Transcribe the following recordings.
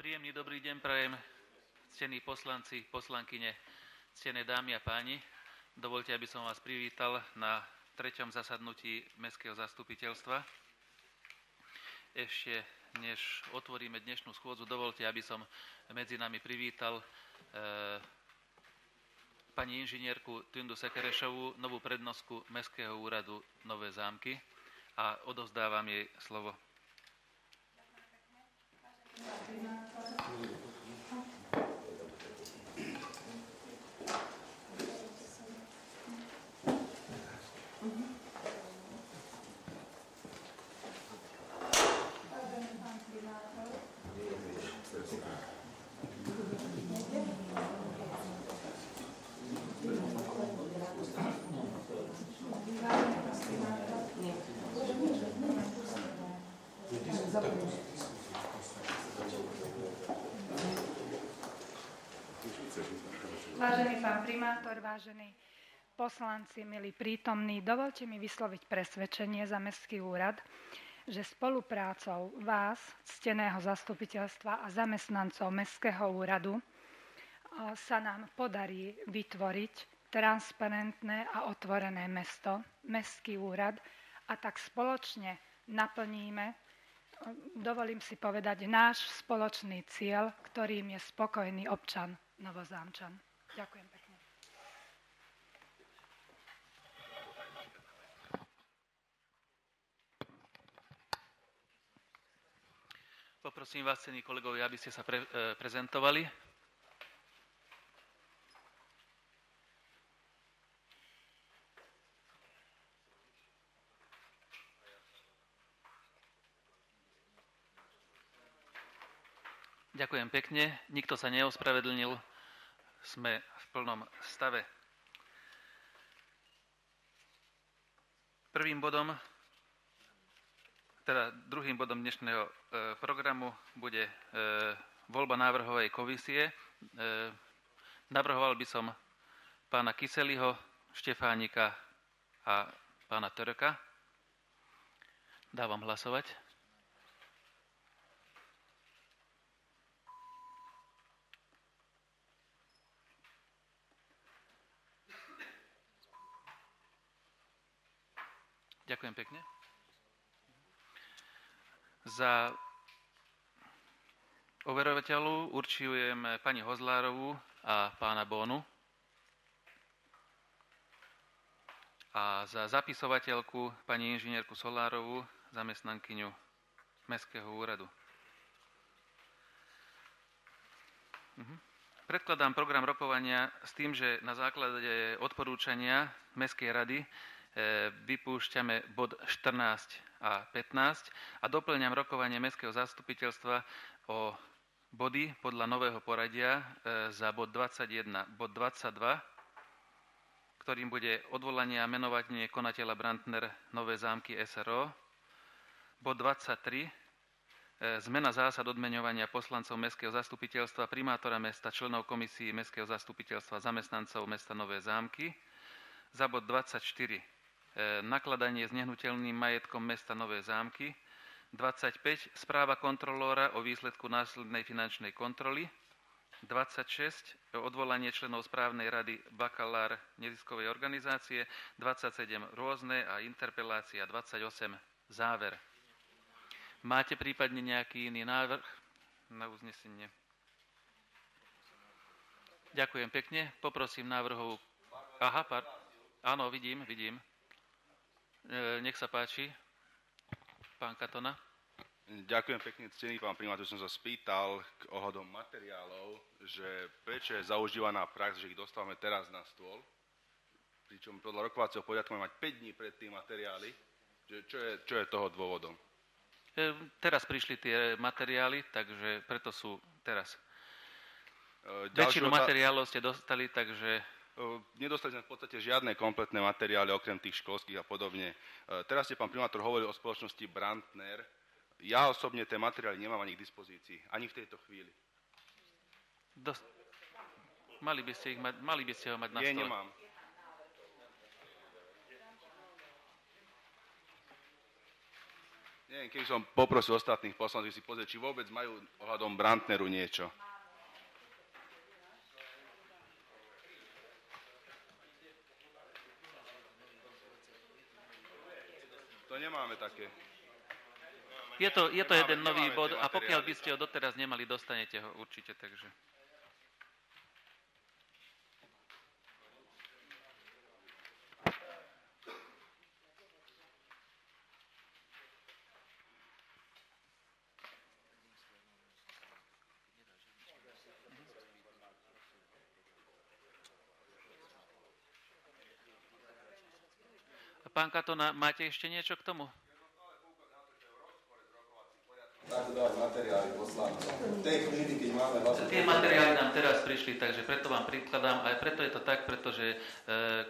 Príjemný dobrý deň prajem, ctení poslanci, poslankyne, ctené dámy a páni. Dovoľte, aby som vás privítal na 3. zasadnutí Mestského zastupiteľstva. Ešte než otvoríme dnešnú schôdzu, dovoľte, aby som medzi nami privítal pani inžinierku Tundu Sekerešovú, novú prednostku Mestského úradu Nové Zámky, a odovzdávam jej slovo. Vážený pán primátor, vážení poslanci, milí prítomní, dovoľte mi vysloviť presvedčenie za Mestský úrad, že spoluprácou vás, cteného zastupiteľstva a zamestnancov Mestského úradu sa nám podarí vytvoriť transparentné a otvorené mesto, Mestský úrad, a tak spoločne naplníme, dovolím si povedať, náš spoločný cieľ, ktorým je spokojný občan Novozámčan. Ďakujem pekne. Poprosím vás, cení kolegovia, aby ste sa prezentovali. Ďakujem pekne. Nikto sa neospravedlnil. Sme v plnom stave. Druhým bodom dnešného programu bude voľba návrhovej komisie. Navrhoval by som pána Kyseliho, Štefánika a pána Töröka. Dávam hlasovať. Ďakujem pekne. Za overovateľu určujem pani Hozlárovú a pána Bónu. A za zapisovateľku pani inžinierku Solárovú, zamestnankyňu Mestského úradu. Predkladám program rokovania s tým, že na základe odporúčania Mestskej rady vypúšťame bod 14 a 15 a doplňam rokovanie Mestského zastupiteľstva o body podľa nového poradia za bod 21, bod 22, ktorým bude odvolanie a menovanie konateľa Brandner Nové Zámky SRO, bod 23, zmena zásad odmeňovania poslancov Mestského zastupiteľstva, primátora mesta, členov komisí Mestského zastupiteľstva, zamestnancov mesta Nové Zámky, za bod 24, nakladanie s nehnuteľným majetkom mesta Nové Zámky, 25, správa kontrolóra o výsledku následnej finančnej kontroly, 26, odvolanie členov správnej rady Bakalár neziskovej organizácie, 27, rôzne a interpelácia, 28, záver. Máte prípadne nejaký iný návrh na uznesenie? Ďakujem pekne. Poprosím návrhovú... Áno, vidím. Nech sa páči, pán Katona. Ďakujem pekne, cený pán primátor. Som sa spýtal k ohľadom materiálov, že prečo je zaužívaná prax, že ich dostávame teraz na stôl, pričom podľa rokovacieho poriadku máme mať 5 dní pred tým materiály. Čo je toho dôvodom? Teraz prišli tie materiály, takže preto sú teraz. Väčšinu materiálov ste dostali, takže... Nedostali sme v podstate žiadne kompletné materiály, okrem tých školských a podobne. Teraz ste, pán primátor, hovoril o spoločnosti Brandner. Ja osobne tie materiály nemám ani k dispozícii, ani v tejto chvíli. Mali by ste ho mať na stole. Nemám. Neviem, keby som poprosil ostatných poslancov si pozrieť, či vôbec majú ohľadom Brantneru niečo. To nemáme také. Je to jeden nový bod a pokiaľ by ste ho doteraz nemali, dostanete ho určite, takže... Pán Katona, máte ešte niečo k tomu? Tie materiály nám teraz prišli, takže preto vám prikladám. Aj preto je to tak, pretože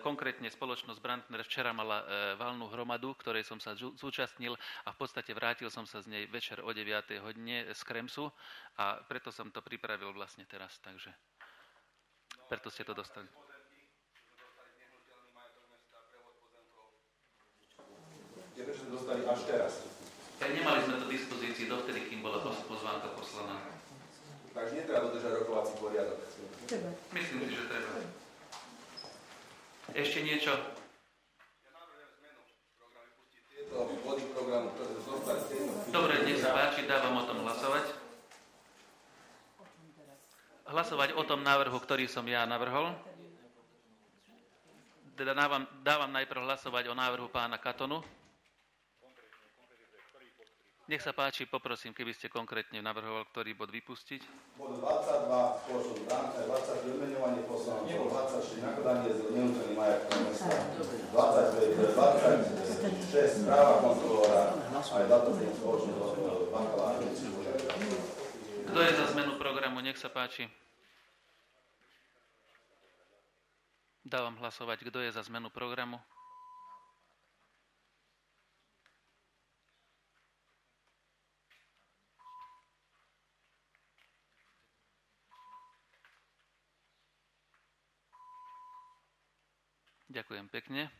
konkrétne spoločnosť Brantner včera mala valnú hromadu, ktorej som sa zúčastnil a v podstate vrátil som sa z nej večer o 9. hodine z Kremsu a preto som to pripravil vlastne teraz, takže preto ste to dostali. Kde sme dostali až teraz. Nemali sme to v dispozícii dovtedy, kým bola pozvánka poslaná. Takže netreba dodržať rokovací poriadok. Myslím si, že treba. Ešte niečo? Ja navrhujem zmenu programu, pustiť tieto body programu, ktoré zostali v tejto chvíli. Dobre, nech sa páči, dávam o tom hlasovať. Hlasovať o tom návrhu, ktorý som ja navrhol. Teda dávam najprv hlasovať o návrhu pána Katonu. Nech sa páči, poprosím, keby ste konkrétne navrhoval, ktorý bod vypustiť. Bod 22, spoločnosť Brantner, 23, odmeňovanie poslancov, 24, nakladanie s nenúteným majetkom mesta, 26, práva kontrolóra, aj 27, spoločnosť bakalárov. Kto je za zmenu programu? Nech sa páči. Dávam hlasovať, kto je za zmenu programu. Ďakujem pekne.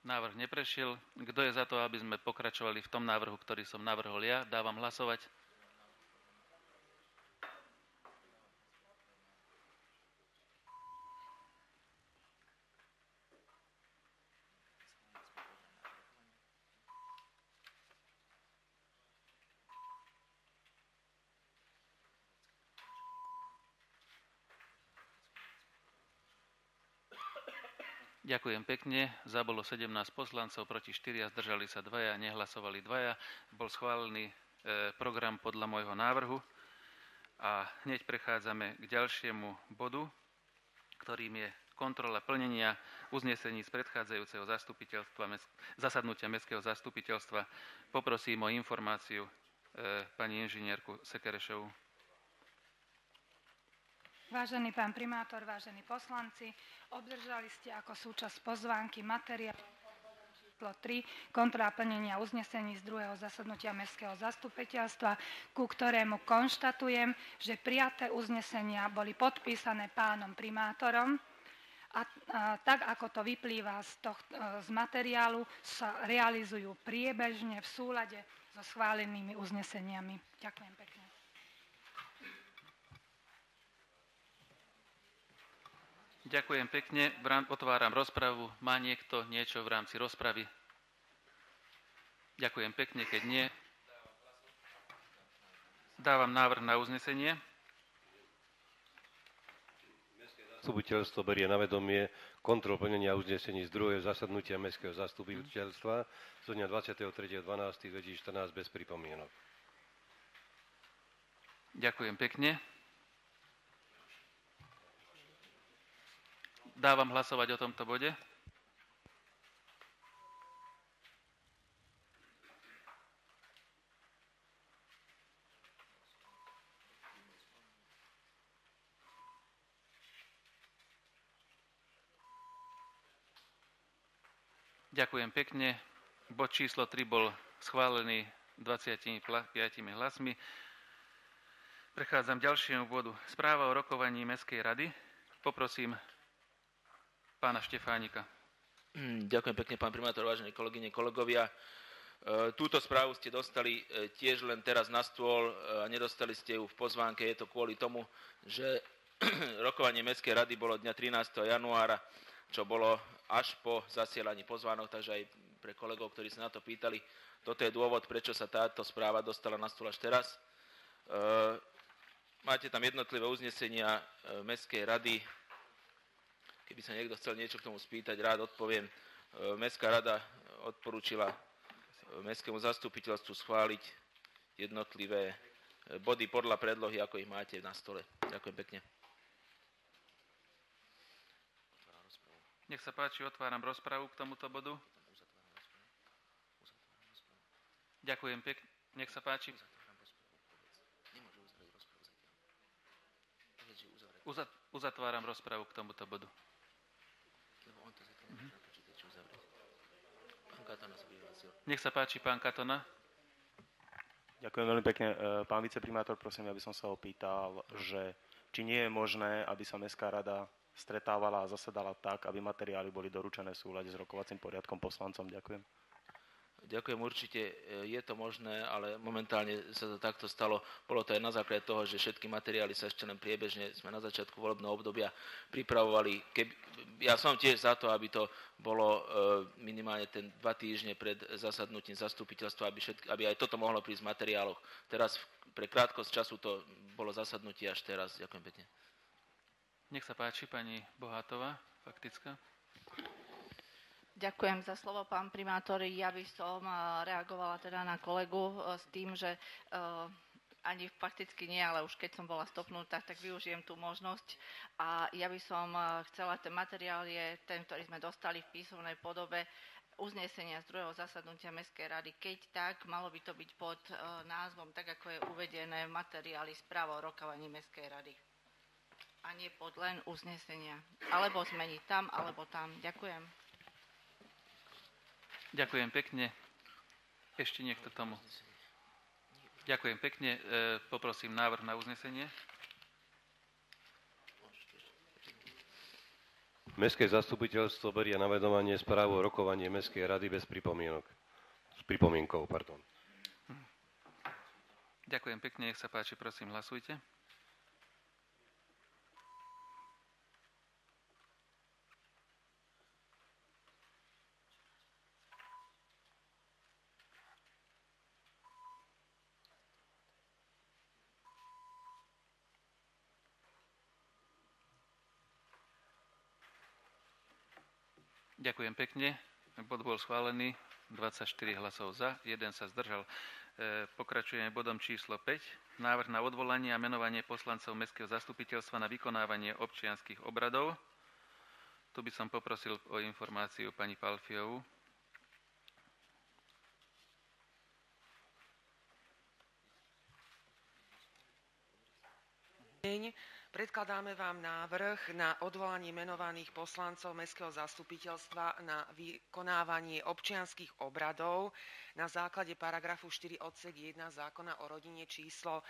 Návrh neprešiel. Kto je za to, aby sme pokračovali v tom návrhu, ktorý som navrhol ja? Dávam hlasovať. Ďakujem pekne. Za bolo 17 poslancov, proti 4, zdržali sa 2, nehlasovali 2. Bol schválený program podľa môjho návrhu. A hneď prechádzame k ďalšiemu bodu, ktorým je kontrola plnenia uznesení z predchádzajúceho zasadnutia Mestského zastupiteľstva. Poprosím o informáciu pani inžinierku Sekerešovú. Vážený pán primátor, vážení poslanci, obdržali ste ako súčasť pozvánky materiál číslo 3, kontrola plnenia uznesení z 2. zasadnutia Mestského zastupiteľstva, ku ktorému konštatujem, že prijaté uznesenia boli podpísané pánom primátorom a tak, ako to vyplýva z materiálu, sa realizujú priebežne v súlade so schválenými uzneseniami. Ďakujem pekne. Ďakujem pekne. Otváram rozpravu. Má niekto niečo v rámci rozpravy? Ďakujem pekne. Keď nie, dávam návrh na uznesenie. Zastupiteľstvo berie na vedomie kontrol plnenia uznesení z 2. zasadnutia Mestského zastupiteľstva zo dňa 23.12.2014 bez pripomienok. Ďakujem pekne. Dávam hlasovať o tomto bode. Ďakujem pekne. Bod číslo 3 bol schválený 25 hlasmi. Prechádzam k ďalšiemu bodu. Správa o rokovaní Mestskej rady. Poprosím pána Štefánika. Ďakujem pekne, pán primátor, vážení kolegyne, kolegovia. Túto správu ste dostali tiež len teraz na stôl a nedostali ste ju v pozvánke. Je to kvôli tomu, že rokovanie Mestskej rady bolo dňa 13. januára, čo bolo až po zasielaní pozvánok, takže aj pre kolegov, ktorí sa na to pýtali, toto je dôvod, prečo sa táto správa dostala na stôl až teraz. Máte tam jednotlivé uznesenia Mestskej rady. Keby sa niekto chcel niečo k tomu spýtať, rád odpoviem. Mestská rada odporúčila Mestskému zastupiteľstvu schváliť jednotlivé body podľa predlohy, ako ich máte na stole. Ďakujem pekne. Nech sa páči, otváram rozpravu k tomuto bodu. Ďakujem pekne. Nech sa páči. Uzatváram rozpravu k tomuto bodu. Nech sa páči, pán Katona. Ďakujem veľmi pekne. Pán viceprimátor, prosím, aby som sa opýtal, že či nie je možné, aby sa Mestská rada stretávala a zasedala tak, aby materiály boli doručené v súlade s rokovacím poriadkom poslancom. Ďakujem. Ďakujem, určite je to možné, ale momentálne sa to takto stalo. Bolo to aj na základe toho, že všetky materiály sa ešte len priebežne, sme na začiatku volebného obdobia pripravovali. Ja som tiež za to, aby to bolo minimálne 2 týždne pred zasadnutím zastupiteľstva, aby aj toto mohlo prísť v materiáloch. Teraz pre krátkosť času to bolo zasadnutie až teraz. Ďakujem pekne. Nech sa páči, pani Bohátová, faktická. Ďakujem za slovo, pán primátor. Ja by som reagovala teda na kolegu s tým, že ani fakticky nie, ale už keď som bola stopnutá, tak využijem tú možnosť. A ja by som chcela, ten materiál je ten, ktorý sme dostali v písomnej podobe uznesenia z 2. zasadnutia Mestskej rady. Keď tak, malo by to byť pod názvom, tak ako je uvedené v materiáli správa o rokovaní Mestskej rady. A nie pod len uznesenia. Alebo zmeniť tam, alebo tam. Ďakujem. Ďakujem pekne. Ešte niekto tomu. Ďakujem pekne. Poprosím návrh na uznesenie. Mestské zastupiteľstvo berie na vedomanie správu o rokovaní Mestskej rady bez pripomienok. S pripomienkou, pardon. Ďakujem pekne. Nech sa páči, prosím, hlasujte. Ďakujem pekne. Bod bol schválený. 24 hlasov za, 1 sa zdržal. Pokračujeme bodom číslo 5. Návrh na odvolanie a menovanie poslancov Mestského zastupiteľstva na vykonávanie občianskych obradov. Tu by som poprosil o informáciu pani Palfiovú. Predkladáme vám návrh na odvolanie menovaných poslancov Mestského zastupiteľstva na vykonávanie občianskych obradov na základe paragrafu 4 odsek 1 zákona o rodine číslo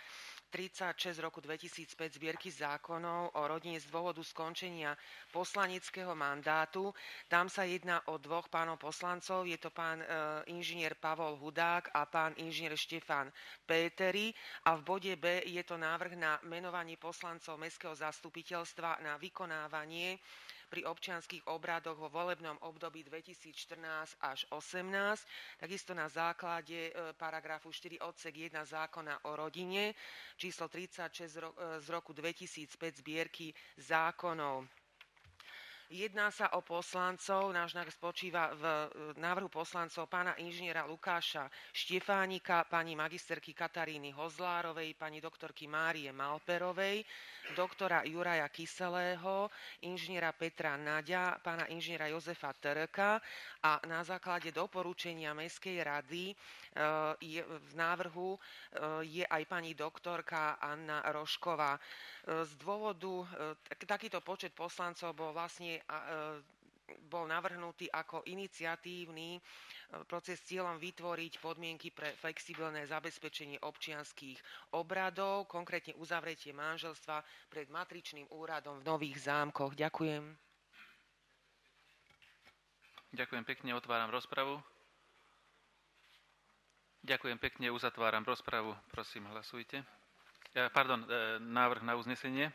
36 roku 2005 zbierky zákonov o rodine z dôvodu skončenia poslaneckého mandátu. Tam sa jedná o 2 pánov poslancov. Je to pán inžinier Pavol Hudák a pán inžinier Štefan Péteri. A v bode B je to návrh na menovanie poslancov Mestského zastupiteľstva na vykonávanie pri občianskych obradoch vo volebnom období 2014 až 2018, takisto na základe paragrafu 4 odsek 1 zákona o rodine, číslo 36 z roku 2005 zbierky zákonov. Jedná sa o poslancov, náš návrh spočíva v návrhu poslancov pána inžiniera Lukáša Štefánika, pani magisterky Kataríny Hozlárovej, pani doktorky Márie Malperovej, doktora Juraja Kyselého, inžiniera Petra Naďa, pána inžiniera Jozefa Trka a na základe doporučenia Mestskej rady v návrhu je aj pani doktorka Anna Rošková. Z dôvodu, takýto počet poslancov bol navrhnutý ako iniciatívny proces s cieľom vytvoriť podmienky pre flexibilné zabezpečenie občianskych obradov, konkrétne uzavretie manželstva pred matričným úradom v Nových Zámkoch. Ďakujem. Ďakujem pekne, otváram rozpravu. Ďakujem pekne, uzatváram rozpravu. Prosím, hlasujte. Návrh na uznesenie.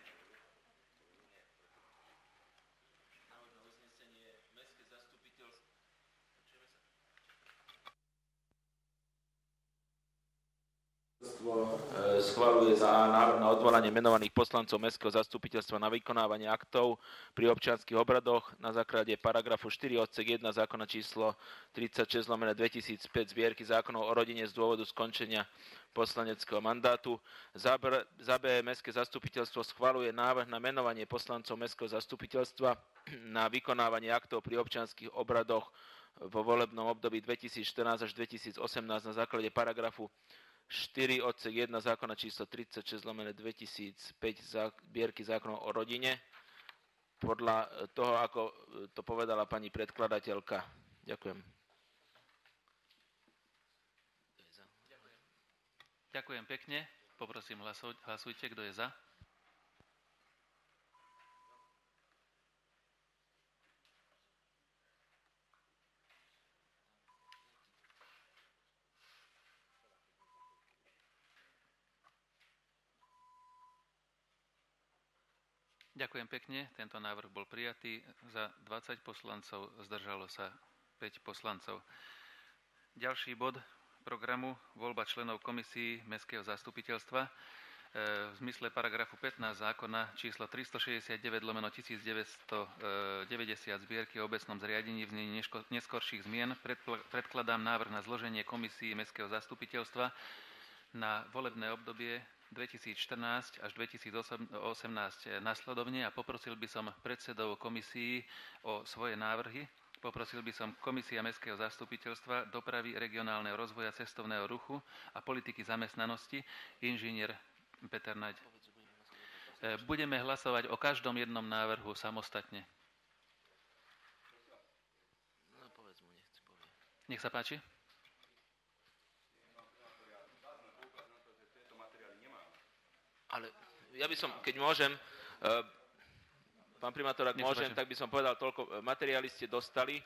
Schvaľuje za návrh na odvolanie menovaných poslancov Mestského zastupiteľstva na vykonávanie aktov pri občianskych obradoch na základe paragrafu 4 odsek 1 zákona číslo 36/2005 zbierky zákonov o rodine z dôvodu skončenia poslaneckého mandátu. Za B Mestské zastupiteľstvo schvaľuje návrh na menovanie poslancov Mestského zastupiteľstva na vykonávanie aktov pri občianskych obradoch vo volebnom období 2014 až 2018 na základe paragrafu 4 odsek 1 zákona číslo 36/2005 zbierky zákonov o rodine podľa toho, ako to povedala pani predkladateľka. Ďakujem. Ďakujem pekne. Poprosím, hlasujte, kto je za. Ďakujem pekne. Tento návrh bol prijatý. Za 20 poslancov, zdržalo sa 5 poslancov. Ďalší bod programu voľba členov komisí Mestského zastupiteľstva. V zmysle paragrafu 15 zákona číslo 369/1990 zbierky o obecnom zriadení v znení neskorších zmien predkladám návrh na zloženie komisí Mestského zastupiteľstva na volebné obdobie 2014 až 2018 nasledovne a poprosil by som predsedov komisií o svoje návrhy. Poprosil by som Komisia Mestského zastupiteľstva dopravy, regionálneho rozvoja, cestovného ruchu a politiky zamestnanosti, inžinier Peter Naď. Budeme hlasovať o každom jednom návrhu samostatne. Nech sa páči. Ale ja by som, keď môžem, pán primátor, ak môžem, tak by som povedal toľko. Materiály ste dostali.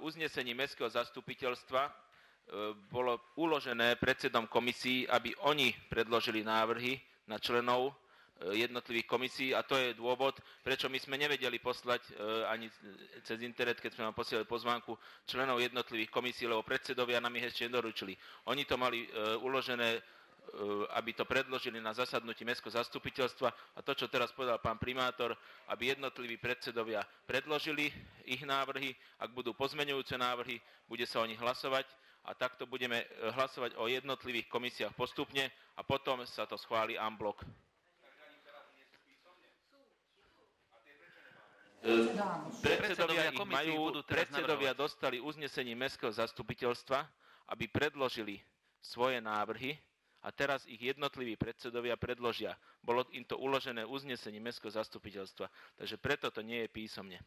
Uznesení Mestského zastupiteľstva bolo uložené predsedom komisí, aby oni predložili návrhy na členov jednotlivých komisí a to je dôvod, prečo my sme nevedeli poslať ani cez internet, keď sme vám posielali pozvánku členov jednotlivých komisí, lebo predsedovia nám ich ešte nedoručili. Oni to mali uložené, aby to predložili na zasadnutí Mestského zastupiteľstva a to, čo teraz povedal pán primátor, aby jednotliví predsedovia predložili ich návrhy, ak budú pozmeňujúce návrhy, bude sa o nich hlasovať a takto budeme hlasovať o jednotlivých komisiách postupne a potom sa to schváli en bloc. Predsedovia dostali uznesenie Mestského zastupiteľstva, aby predložili svoje návrhy a teraz ich jednotliví predsedovia predložia. Bolo im to uložené uznesenie Mestského zastupiteľstva, takže preto to nie je písomne.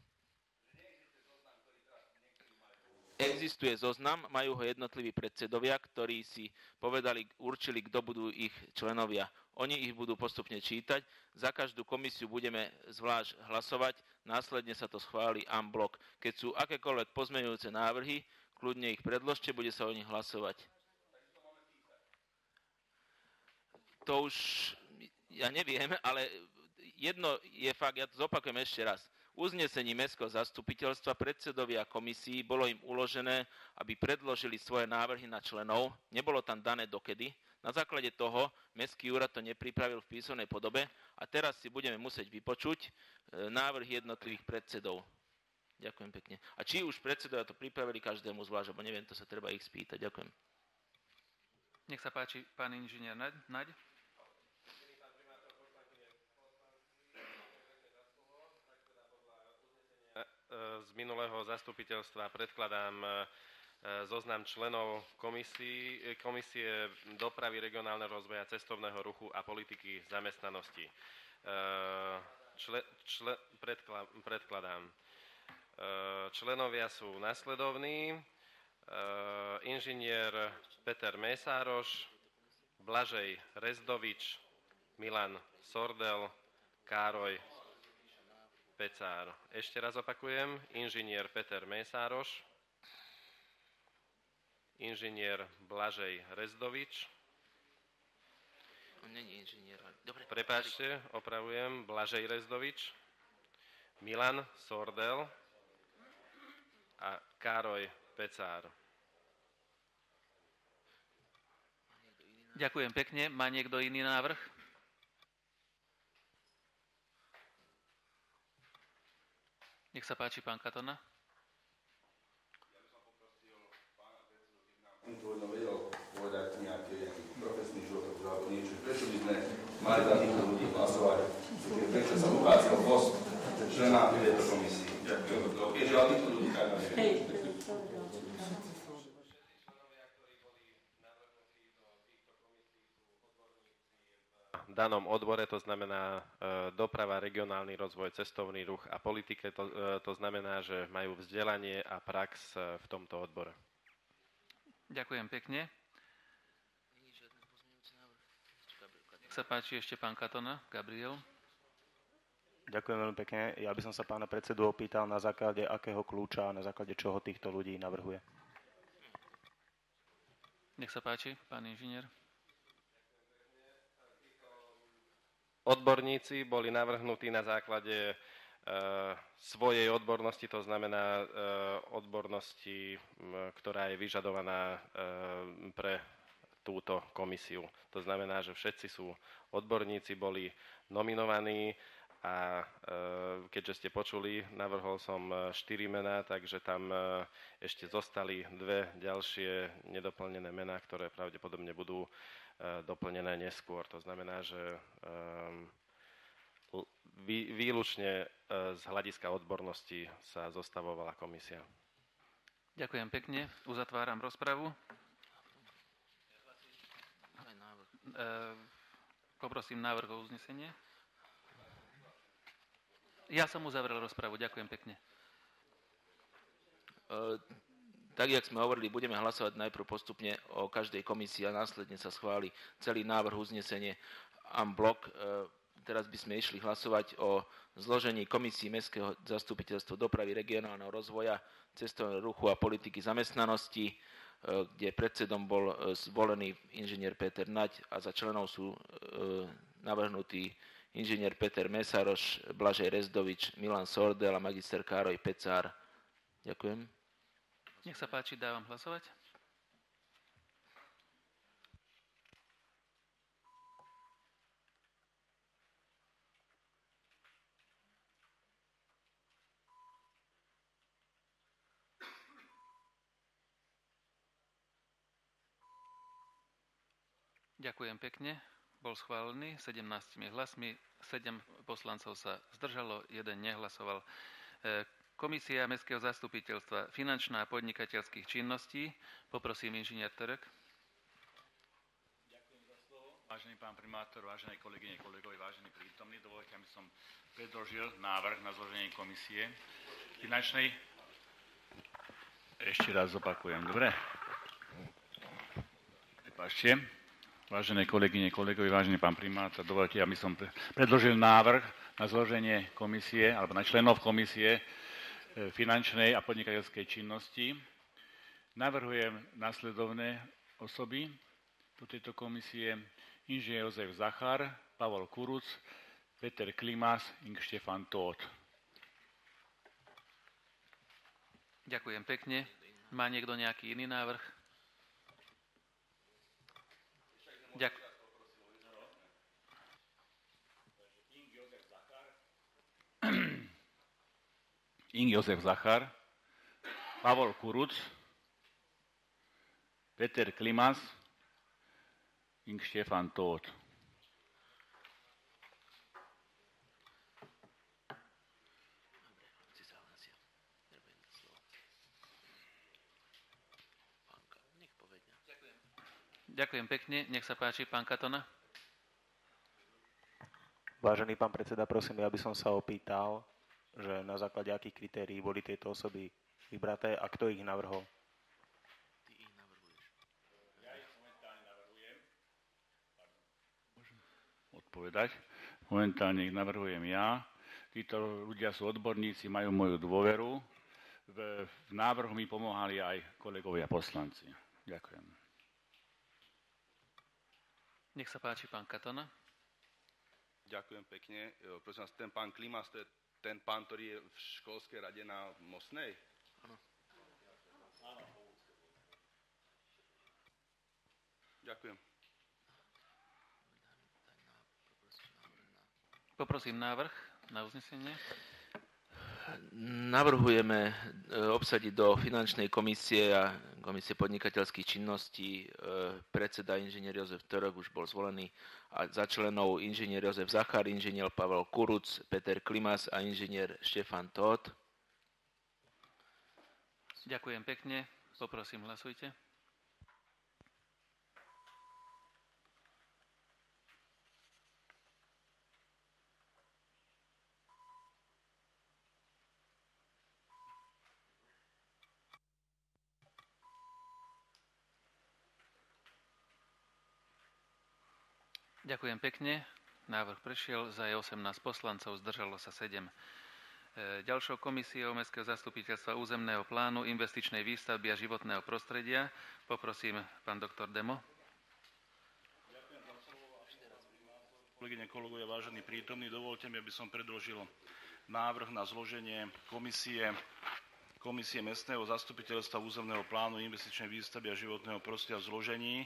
Existuje zoznam, majú ho jednotliví predsedovia, ktorí si určili, kto budú ich členovia. Oni ich budú postupne čítať, za každú komisiu budeme zvlášť hlasovať, následne sa to schváli en bloc. Keď sú akékoľvek pozmeňujúce návrhy, kľudne ich predložte, bude sa o nich hlasovať. To už ja neviem, ale jedno je fakt, ja to zopakujem ešte raz. Uznesení Mestského zastupiteľstva predsedovia komisí bolo im uložené, aby predložili svoje návrhy na členov. Nebolo tam dané dokedy. Na základe toho Mestský úrad to nepripravil v písomnej podobe a teraz si budeme musieť vypočuť návrhy jednotlivých predsedov. Ďakujem pekne. A či už predsedovia to pripravili každému zvlášť, lebo neviem, to sa treba ich spýtať. Ďakujem. Nech sa páči, pán inžinier Naď. Z minulého zastupiteľstva predkladám zoznam členov komisie dopravy, regionálneho rozvoja, cestovného ruchu a politiky zamestnanosti. Predkladám. Členovia sú nasledovní. Inžinier Peter Mesároš, Blažej Rezdovič, Milan Sordel, Károj Pecár. Ešte raz opakujem. Inžinier Peter Mesároš, inžinier Blažej Rezdovič. On není inžinier. Dobre. Prepáčte, opravujem. Blažej Rezdovič, Milan Sordel a Károj Pecár. Ďakujem pekne. Má niekto iný návrh? Nech sa páči, pán Katona. Intuitno vedel povedať nejaký profesný život alebo niečo. Prečo by sme mali za týchto ľudí hlasovať? Prečo sa uchádzal post člena tejto komisii? Keďže o týchto ľudí tak neviem. V danom odbore, to znamená doprava, regionálny rozvoj, cestovný ruch a politike, to znamená, že majú vzdelanie a prax v tomto odbore. Ďakujem pekne. Nech sa páči ešte pán Katona, Gabriel. Ďakujem veľmi pekne. Ja by som sa pána predsedu opýtal, na základe akého kľúča a na základe čoho týchto ľudí navrhuje. Nech sa páči, pán inžinier. Odborníci boli navrhnutí na základe svojej odbornosti, to znamená odbornosti, ktorá je vyžadovaná pre túto komisiu. To znamená, že všetci sú odborníci, boli nominovaní a keďže ste počuli, navrhol som 4 mená, takže tam ešte zostali 2 ďalšie nedoplnené mená, ktoré pravdepodobne budú doplnené neskôr. To znamená, že výlučne z hľadiska odbornosti sa zostavovala komisia. Ďakujem pekne. Uzatváram rozpravu. Poprosím návrh o uznesenie. Ja som uzavrel rozpravu. Ďakujem pekne. Tak, jak sme hovorili, budeme hlasovať najprv postupne o každej komisii a následne sa schváli celý návrh uznesenie en bloc. Teraz by sme išli hlasovať o zložení komisí Mestského zastupiteľstva dopravy, regionálneho rozvoja, cestovného ruchu a politiky zamestnanosti, kde predsedom bol zvolený inžinier Peter Naď a za členov sú navrhnutí inžinier Peter Mesaroš, Blažej Rezdovič, Milan Sordel a magister Károj Pecár. Ďakujem. Nech sa páči, dávam hlasovať. Ďakujem pekne. Bol schválený 17 hlasmi, 7 poslancov sa zdržalo, 1 nehlasoval. Komisia Mestského zastupiteľstva finančná a podnikateľských činností. Poprosím inžinier Török. Ďakujem za slovo. Vážený pán primátor, vážené kolegyne, kolegovi, vážení prítomní, dovoľte, aby som predložil návrh na zloženie komisie finančnej. Ešte raz opakujem, dobre? Prepáčte. Vážené kolegyne, kolegovi, vážený pán primátor, dovoľte, aby som predložil návrh na zloženie komisie alebo na členov komisie finančnej a podnikateľskej činnosti. Navrhujem nasledovné osoby do tejto komisie: inžinier Jozef Zachar, Pavol Kuruc, Peter Klimas, Ing. Štefan Tóth. Ďakujem pekne. Má niekto nejaký iný návrh? Ing. Jozef Zachar, Pavol Kuruc, Peter Klimas, Ing. Štefan Tóth. Ďakujem pekne. Nech sa páči, pán Katona. Vážený pán predseda, prosím, ja by som sa opýtal, že na základe akých kritérií boli tieto osoby vybraté a kto ich navrhol? Ty ich navrhuješ. Ja ich momentálne navrhujem. Môžem odpovedať. Momentálne ich navrhujem ja. Títo ľudia sú odborníci, majú moju dôveru. V návrhu mi pomáhali aj kolegovia poslanci. Ďakujem. Nech sa páči, pán Katona. Ďakujem pekne. Prosím vás, ten pán Klimas, to je ten pán, ktorý je v školskej rade na Mostnej? Áno. Ďakujem. Poprosím návrh na uznesenie. Navrhujeme obsadiť do finančnej komisie a komisie podnikateľských činností predseda inžinier Jozef Török, už bol zvolený, a za členov inžinier Jozef Zachar, inžinier Pavel Kuruc, Peter Klimas a inžinier Štefan Tóth. Ďakujem pekne. Poprosím, hlasujte. Ďakujem pekne. Návrh prešiel, za je 18 poslancov, zdržalo sa 7. Ďalšou komisiou Mestského zastupiteľstva územného plánu, investičnej výstavby a životného prostredia poprosím pán doktor Demo. Ďakujem za slovo, kolegyne, kolegovia, vážení prítomní. Dovolte mi, aby som predložil návrh na zloženie komisie Mestského zastupiteľstva územného plánu, investičnej výstavby a životného prostredia v zložení.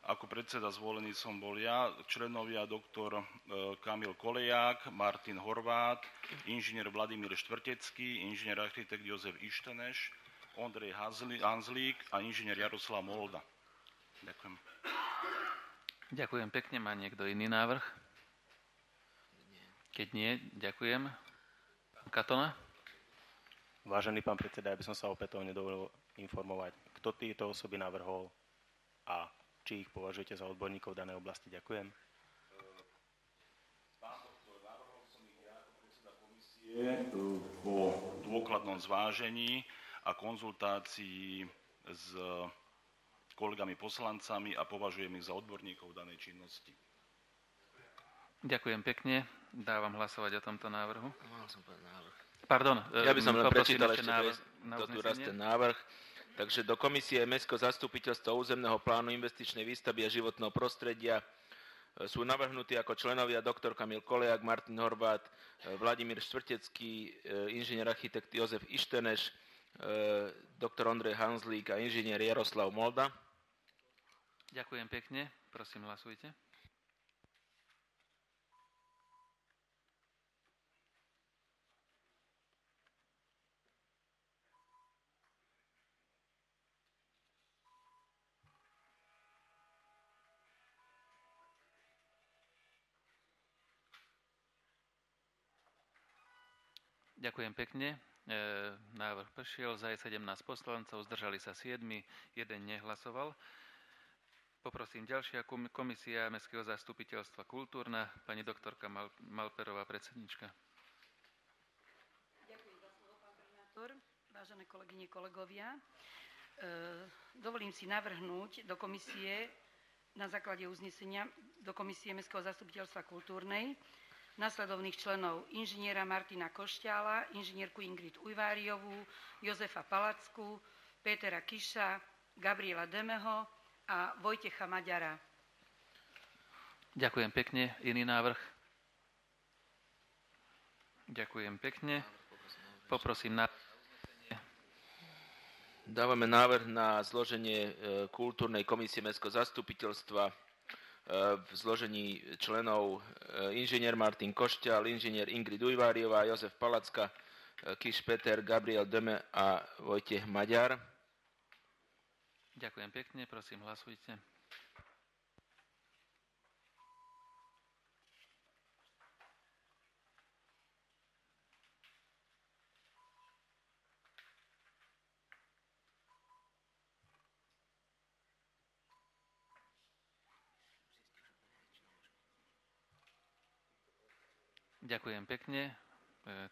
Ako predseda zvolený som bol ja, členovia doktor Kamil Koleják, Martin Horvát, inžinier Vladimír Štvrtecký, inžinier architekt Jozef Išteneš, Ondrej Hanzlík a inžinier Jaroslav Molda. Ďakujem. Ďakujem pekne. Má niekto iný návrh? Keď nie, ďakujem. Katona? Vážený pán predseda, ja by som sa opätovne dovolil informovať, kto tieto osoby navrhol a či ich považujete za odborníkov v danej oblasti. Ďakujem. Pán doktor, navrhol som ich ja ako predseda komisie po dôkladnom zvážení a konzultácii s kolegami poslancami a považujem ich za odborníkov v danej činnosti. Ďakujem pekne. Dávam hlasovať o tomto návrhu. Mal som povedať návrh. Pardon. Ja by som len prečítal ešte návrh, ten návrh. Takže do komisie Mestského zastupiteľstva územného plánu investičnej výstavby a životného prostredia sú navrhnutí ako členovia doktor Kamil Koleják, Martin Horvát, Vladimír Štvrtecký, inžinier architekt Jozef Išteneš, doktor Ondrej Hanzlík a inžinier Jaroslav Molda. Ďakujem pekne. Prosím, hlasujte. Ďakujem pekne. Návrh prešiel, za je 17 poslancov, zdržali sa 7, jeden nehlasoval. Poprosím ďalšia komisia Mestského zastupiteľstva kultúrna, pani doktorka Malperová, predsednička. Ďakujem za slovo, pán primátor. Vážené kolegyne, kolegovia, dovolím si navrhnúť do komisie na základe uznesenia do komisie Mestského zastupiteľstva kultúrnej nasledovných členov: inžiniera Martina Košťála, inžinierku Ingrid Ujváriovú, Jozefa Palacku, Pétera Kiša, Gabriela Demeho a Vojtecha Maďara. Ďakujem pekne. Iný návrh? Ďakujem pekne. Poprosím na... Dávame návrh na zloženie kultúrnej komisie Mestského zastupiteľstva v zložení členov inžinier Martin Košťál, inžinier Ingrid Ujváriová, Jozef Palacka, Kiš Peter, Gabriel Deme a Vojtech Maďar. Ďakujem pekne, prosím, hlasujte. Ďakujem pekne.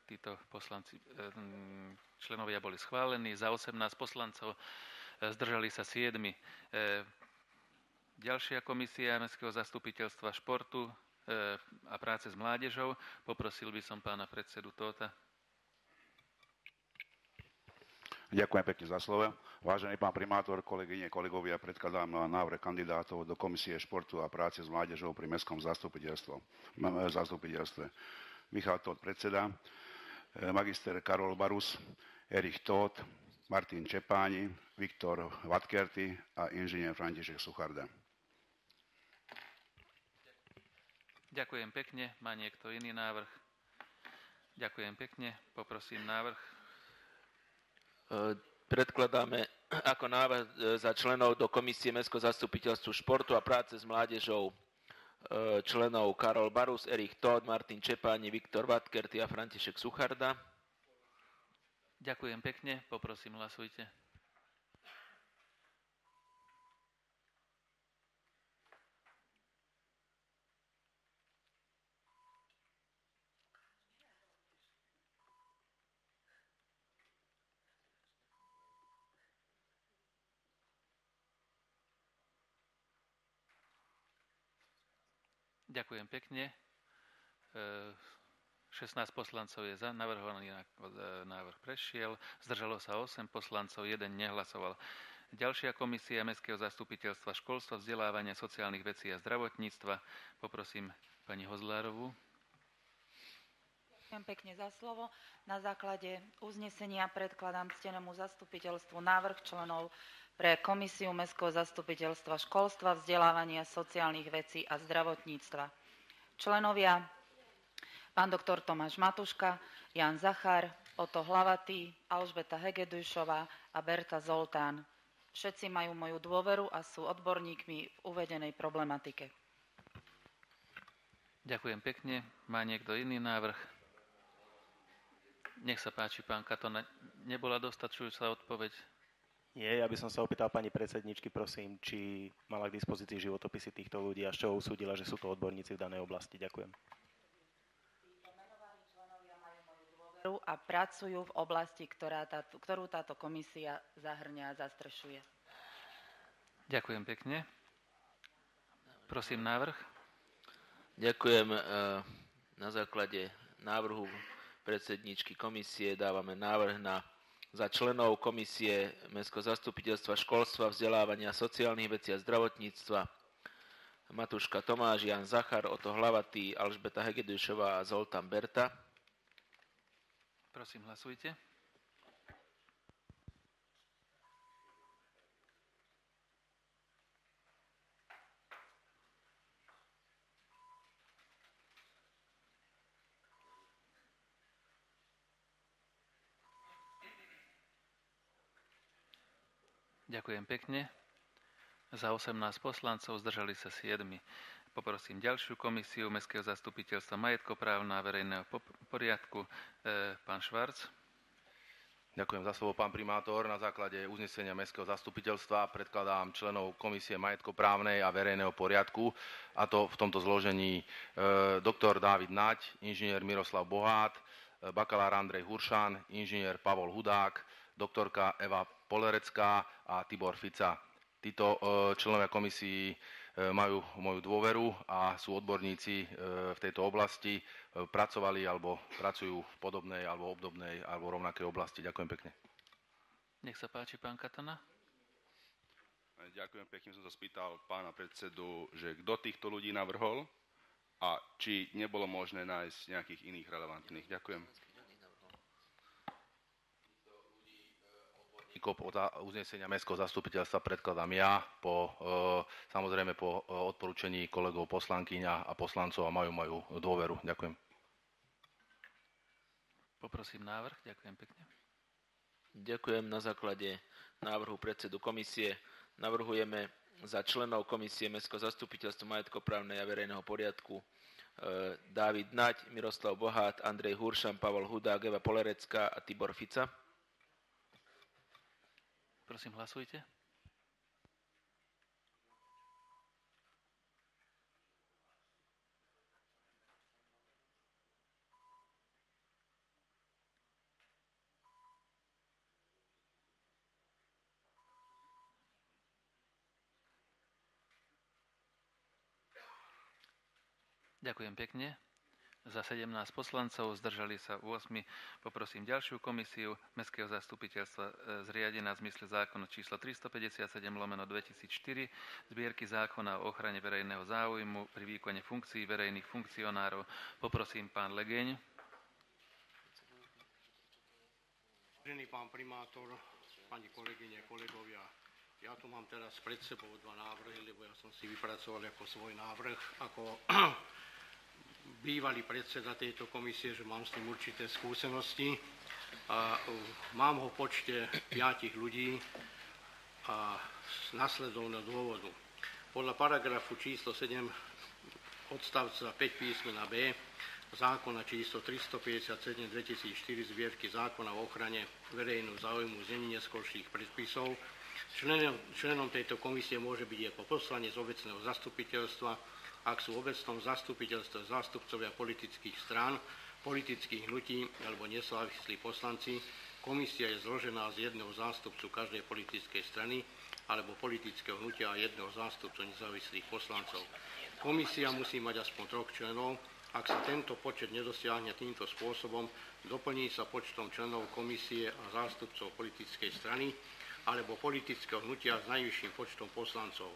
Títo poslanci, členovia boli schválení. Za 18 poslancov, zdržali sa 7. Ďalšia komisia Mestského zastupiteľstva športu a práce s mládežou. Poprosil by som pána predsedu Tóta. Ďakujem pekne za slovo. Vážený pán primátor, kolegyne, kolegovia, predkladám návrh kandidátov do Komisie športu a práce s mládežou pri mestskom zastupiteľstve. Michal Tóth, predseda, magister Karol Barus, Erich Tóth, Martin Čepáni, Viktor Vatkerty a inžinier František Sucharda. Ďakujem pekne. Má niekto iný návrh? Ďakujem pekne. Poprosím návrh. Predkladáme ako návrh za členov do Komisie Mestského zastupiteľstva športu a práce s mládežou členov Karol Barus, Erich Tóth, Martin Čepáni, Viktor Vatkerty a František Sucharda. Ďakujem pekne. Poprosím, hlasujte. Ďakujem pekne. 16 poslancov je za, navrhovaný návrh prešiel, zdržalo sa 8 poslancov, 1 nehlasoval. Ďalšia komisia Mestského zastupiteľstva školstva, vzdelávania, sociálnych vecí a zdravotníctva. Poprosím pani Hozlárovú. Ďakujem pekne za slovo. Na základe uznesenia predkladám ctenému zastupiteľstvu návrh členov pre komisiu Mestského zastupiteľstva školstva, vzdelávania, sociálnych vecí a zdravotníctva. Členovia pán doktor Tomáš Matuška, Jan Zachar, Oto Hlavatý, Alžbeta Hegedujšová a Berta Zoltán. Všetci majú moju dôveru a sú odborníkmi v uvedenej problematike. Ďakujem pekne. Má niekto iný návrh? Nech sa páči, pán Katona. Nebola dostačujúca odpoveď? Nie, ja by som sa opýtal pani predsedničky, prosím, či mala k dispozícii životopisy týchto ľudí a z čoho usúdila, že sú to odborníci v danej oblasti. Ďakujem. A pracujú v oblasti, ktorú táto komisia zahrňa a zastrešuje. Ďakujem pekne. Prosím, návrh. Ďakujem. Na základe návrhu predsedničky komisie dávame návrh za členov komisie Mestského zastupiteľstva školstva, vzdelávania, sociálnych vecí a zdravotníctva Matuška Tomáš, Jan Zachar, Oto Hlavatý, Alžbeta Hegedujšová a Zoltán Berta. Prosím, hlasujte. Ďakujem pekne. Za 18 poslancov zdržali sa 7. Poprosím ďalšiu komisiu Mestského zastupiteľstva majetkoprávna a verejného poriadku. Pán Švarc. Ďakujem za slovo, pán primátor. Na základe uznesenia Mestského zastupiteľstva predkladám členov komisie majetkoprávnej a verejného poriadku, a to v tomto zložení doktor Dávid Naď, inžinier Miroslav Bohát, bakalár Andrej Huršan, inžinier Pavol Hudák, doktorka Eva Polerecká a Tibor Fica. Títo členovia komisii majú moju dôveru a sú odborníci v tejto oblasti, pracovali alebo pracujú v podobnej alebo obdobnej alebo rovnakej oblasti. Ďakujem pekne. Nech sa páči, pán Katana. Ďakujem pekne, som sa spýtal pána predsedu, že kto týchto ľudí navrhol a či nebolo možné nájsť nejakých iných relevantných. Ďakujem. Uznesenia Mestského zastupiteľstva predkladám ja, samozrejme po odporúčení kolegov poslankyň a poslancov a majú moju dôveru. Ďakujem. Poprosím návrh. Ďakujem pekne. Ďakujem. Na základe návrhu predsedu komisie navrhujeme za členov komisie Mestského zastupiteľstva majetkoprávnej a verejného poriadku Dávid Naď, Miroslav Bohát, Andrej Huršan, Pavol Hudák, Eva Polerecká a Tibor Fica. Prosím, hlasujte. Ďakujem pekne. za 17 poslancov, zdržali sa 8. Poprosím ďalšiu komisiu Mestského zastupiteľstva zriadená v zmysle zákona číslo 357/2004 zbierky zákona o ochrane verejného záujmu pri výkone funkcií verejných funkcionárov. Poprosím pán Legeň. Vážený pán primátor, pani kolegyne, kolegovia, ja tu mám teraz pred sebou dva návrhy, lebo ja som si vypracoval ako svoj návrh, ako bývalý predseda tejto komisie, že mám s tým určité skúsenosti. A mám ho v počte 5 ľudí a z nasledovného dôvodu. Podľa paragrafu číslo 7 odstavca 5 písmena B zákona číslo 357/2004 zbierky zákona o ochrane verejného záujmu znení neskorších predpisov. Členom tejto komisie môže byť ako poslanec obecného zastupiteľstva, ak sú v obecnom zastupiteľstve zástupcovia politických strán, politických hnutí alebo nezávislí poslanci. Komisia je zložená z jedného zástupcu každej politickej strany alebo politického hnutia a jedného zástupcu nezávislých poslancov. Komisia musí mať aspoň 3 členov. Ak sa tento počet nedosiahne týmto spôsobom, doplní sa počtom členov komisie a zástupcov politickej strany alebo politického hnutia s najvyšším počtom poslancov.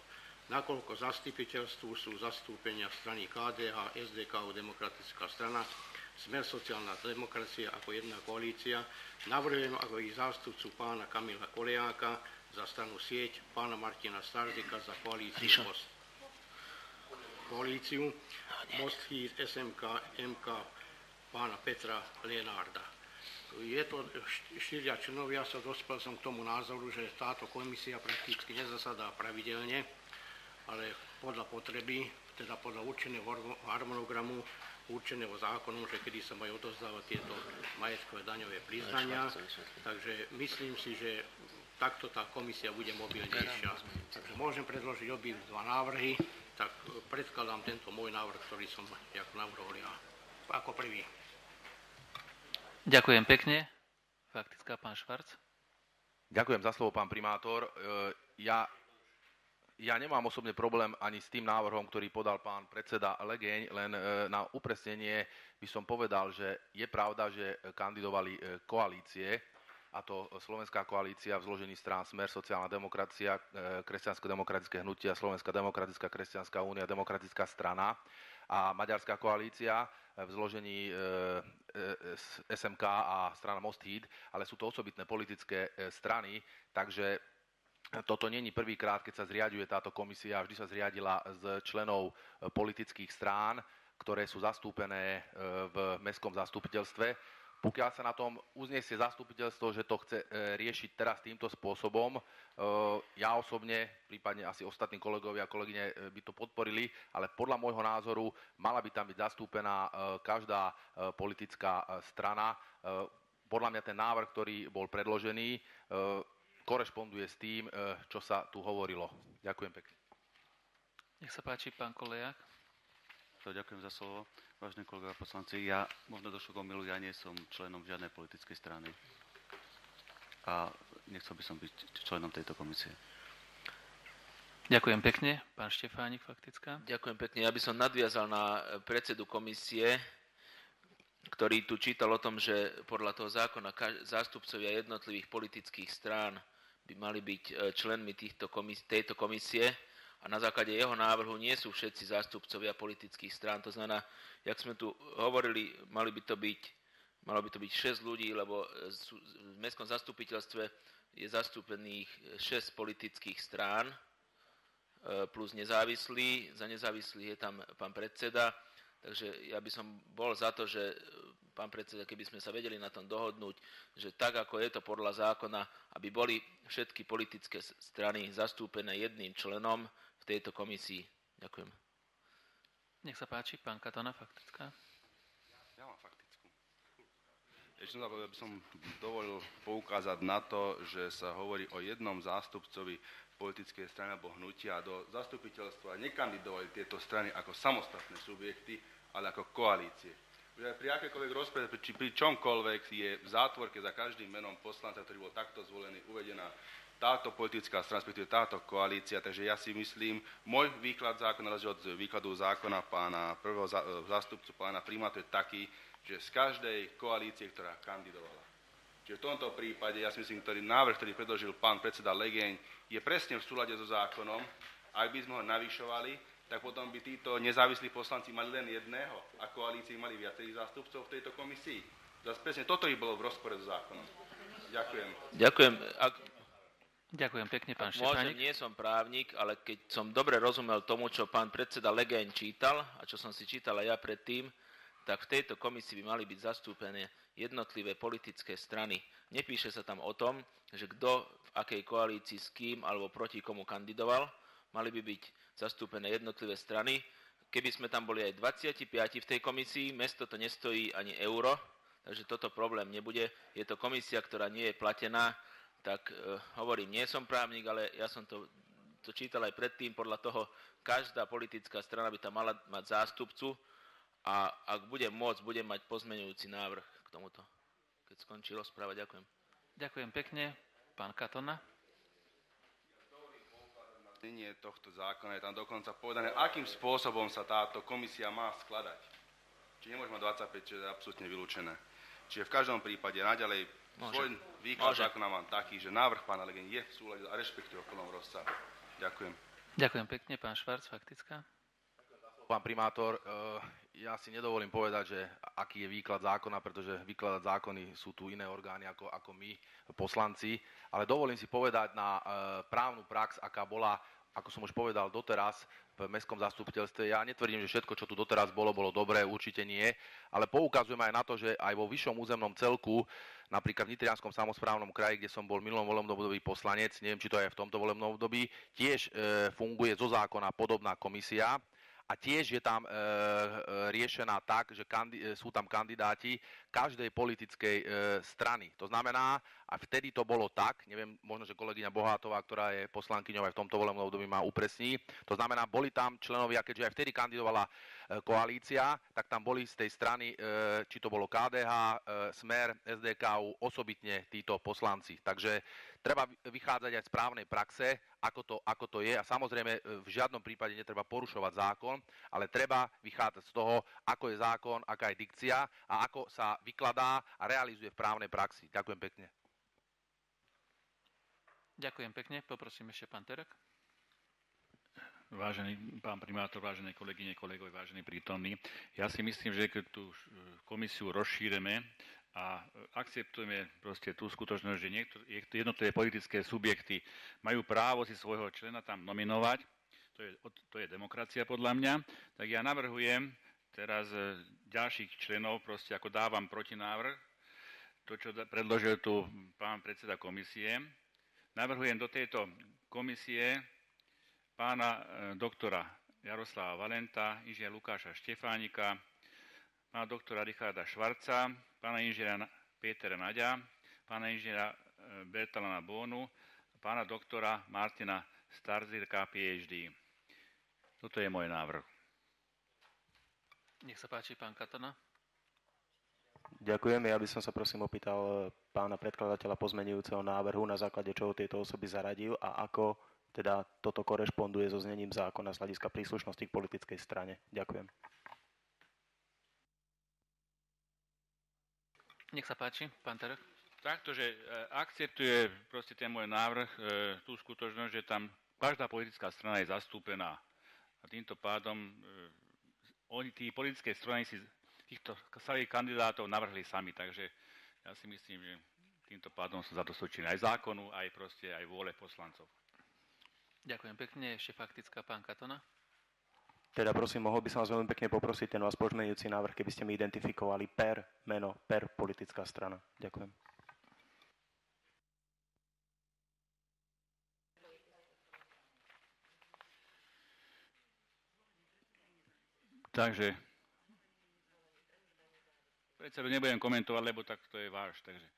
Nakoľko zastupiteľstvu sú zastúpenia strany KDH, SDK, Demokratická strana, Smer sociálna demokracia ako jedna koalícia, navrhujem ako ich zástupcu pána Kamila Kolejáka za stranu Sieť, pána Martina Starzika za koalíciu Most Hír, SMK, MK, pána Petra Lenárda. Je to 4 členovia, dospel som k tomu názoru, že táto komisia prakticky nezasadá pravidelne, ale podľa potreby, teda podľa určeného harmonogramu, určeného zákonom, že kedy sa majú odovzdávať tieto majetkové daňové priznania. Takže myslím si, že takto tá komisia bude mobilnejšia. Takže môžem predložiť dva návrhy, tak predkladám tento môj návrh, ktorý som navrhol ja ako prvý. Ďakujem pekne. Faktická pán Švarc. Ďakujem za slovo, pán primátor. Ja nemám osobne problém ani s tým návrhom, ktorý podal pán predseda Legeň, len na upresnenie by som povedal, že je pravda, že kandidovali koalície, a to Slovenská koalícia v zložení strán Smer, sociálna demokracia, kresťansko-demokratické hnutie a Slovenská demokratická kresťanská únia, demokratická strana a Maďarská koalícia v zložení SMK a strana Most Híd, ale sú to osobitné politické strany, takže toto nie je prvýkrát, keď sa zriaďuje táto komisia, vždy sa zriadila z členov politických strán, ktoré sú zastúpené v mestskom zastupiteľstve. Pokiaľ sa na tom uznesie zastupiteľstvo, že to chce riešiť teraz týmto spôsobom, ja osobne, prípadne asi ostatní kolegovia a kolegyne by to podporili, ale podľa môjho názoru mala by tam byť zastúpená každá politická strana. Podľa mňa ten návrh, ktorý bol predložený, korešponduje s tým, čo sa tu hovorilo. Ďakujem pekne. Nech sa páči, pán Koleják. Ďakujem za slovo. Vážení kolegovia poslanci, ja možno došlo k omylu, ja nie som členom žiadnej politickej strany a nechcel by som byť členom tejto komisie. Ďakujem pekne. Pán Štefánik, faktická. Ďakujem pekne. Ja by som nadviazal na predsedu komisie, ktorý tu čítal o tom, že podľa toho zákona zástupcovia jednotlivých politických strán by mali byť členmi tejto komisie a na základe jeho návrhu nie sú všetci zástupcovia politických strán. To znamená, jak sme tu hovorili, malo by to byť 6 ľudí, lebo v mestskom zastupiteľstve je zastúpených 6 politických strán plus nezávislí. Za nezávislých je tam pán predseda. Takže ja by som bol za to, že pán predseda, keby sme sa vedeli na tom dohodnúť, že tak, ako je to podľa zákona, aby boli všetky politické strany zastúpené jedným členom v tejto komisii. Ďakujem. Nech sa páči, pán Katona, faktická. Ja mám faktickú. Ešte by som dovolil poukázať na to, že sa hovorí o jednom zástupcovi politickej strany alebo hnutia. Do zastupiteľstva nekandidovali tieto strany ako samostatné subjekty, ale ako koalície. že pri akékoľvek rozprave, či pri čomkoľvek je v zátvorke za každým menom poslanca, ktorý bol takto zvolený, uvedená táto politická strana, respektíve táto koalícia. Takže ja si myslím, môj výklad zákona, na rozdiel od výkladu zákona pána prvého zástupcu, pána primátora, je taký, že z každej koalície, ktorá kandidovala. Čiže v tomto prípade, ja si myslím, návrh, ktorý predložil pán predseda Legeň, je presne v súlade so zákonom. Ak by sme ho navyšovali, tak potom by títo nezávislí poslanci mali len jedného a koalícii mali viacerých zástupcov v tejto komisii. Zas presne toto by bolo v rozpore so zákonom. Ďakujem. Ďakujem pekne, pán Štefánik. Nie som právnik, ale keď som dobre rozumel tomu, čo pán predseda Legeň čítal a čo som si čítal aj ja predtým, tak v tejto komisii by mali byť zastúpené jednotlivé politické strany. Nepíše sa tam o tom, že kto v akej koalícii s kým alebo proti komu kandidoval. Mali by byť zastúpené jednotlivé strany. Keby sme tam boli aj 25 v tej komisii, mesto to nestojí ani euro, takže toto problém nebude. Je to komisia, ktorá nie je platená, tak hovorím, nie som právnik, ale ja som to čítal aj predtým, podľa toho každá politická strana by tam mala mať zástupcu a ak budem môcť, budem mať pozmeňujúci návrh k tomuto. Keď skončí rozpráva, ďakujem. Ďakujem pekne. Pán Katona. Tohto zákona je tam dokonca povedané, akým spôsobom sa táto komisia má skladať. Čiže nemôžeme 25, čo je absolútne vylúčené. Čiže v každom prípade naďalej svoj výklad zákona mám taký, že návrh pána Legeň je v súlade a rešpektuje v plnom rozsahu. Ďakujem. Ďakujem pekne, pán Švarc, faktická. Pán primátor, ja si nedovolím povedať, že aký je výklad zákona, pretože vykladať zákony sú tu iné orgány ako my, poslanci, ale dovolím si povedať na právnu prax, aká bola, ako som už povedal, doteraz v mestskom zastupiteľstve. Ja netvrdím, že všetko, čo tu doteraz bolo dobré, určite nie, ale poukazujem aj na to, že aj vo vyššom územnom celku, napríklad v Nitrianskom samosprávnom kraji, kde som bol v minulom volebnom období poslanec, neviem, či to aj v tomto volebnom období, tiež funguje zo zákona podobná komisia. A tiež je tam riešená tak, že sú tam kandidáti každej politickej strany. To znamená, a vtedy to bolo tak, neviem, možno, že kolegyňa Bohátová, ktorá je poslankyňou aj v tomto volebnom období, ma upresní. To znamená, boli tam členovia, keďže aj vtedy kandidovala koalícia, tak tam boli z tej strany, či to bolo KDH, Smer, SDK, osobitne títo poslanci. Takže treba vychádzať aj z právnej praxe, ako to je. A samozrejme, v žiadnom prípade netreba porušovať zákon, ale treba vychádzať z toho, ako je zákon, aká je dikcia a ako sa vykladá a realizuje v právnej praxi. Ďakujem pekne. Ďakujem pekne. Poprosím ešte pán Terek. Vážený pán primátor, vážené kolegyne, kolegovia, vážení prítomní, ja si myslím, že keď tú komisiu rozšírime a akceptujeme proste tú skutočnosť, že jednotlivé politické subjekty majú právo si svojho člena tam nominovať, to je demokracia podľa mňa, tak ja navrhujem teraz ďalších členov, proste ako dávam protinávrh, to, čo predložil tu pán predseda komisie. Navrhujem do tejto komisie pána doktora Jaroslava Valenta, inžiniera Lukáša Štefánika, pána doktora Richarda Švarca, pána inžiniera Petra Naďa, pána inžiniera Bertalana Bónu, pána doktora Martina Starzirka, PhD. Toto je môj návrh. Nech sa páči, pán Katona. Ďakujem. Ja by som sa prosím opýtal pána predkladateľa pozmenujúceho návrhu, na základe čoho tieto osoby zaradil a ako teda toto korešponduje so znením zákona z hľadiska príslušnosti k politickej strane. Ďakujem. Nech sa páči, pán Terek. Takto, že akceptuje proste ten môj návrh tú skutočnosť, že tam každá politická strana je zastúpená. A týmto pádom tí politické strany si týchto svojich kandidátov navrhli sami. Takže ja si myslím, že týmto pádom sa zadostučili aj zákonu, aj proste aj vôle poslancov. Ďakujem pekne. Ešte faktická, pán Katona. Teda prosím, mohol by som vás veľmi pekne poprosiť ten vás pozmeňujúci návrh, keby ste mi identifikovali per meno, per politická strana. Ďakujem. Takže predsedu nebudem komentovať, lebo tak to je váš. Takže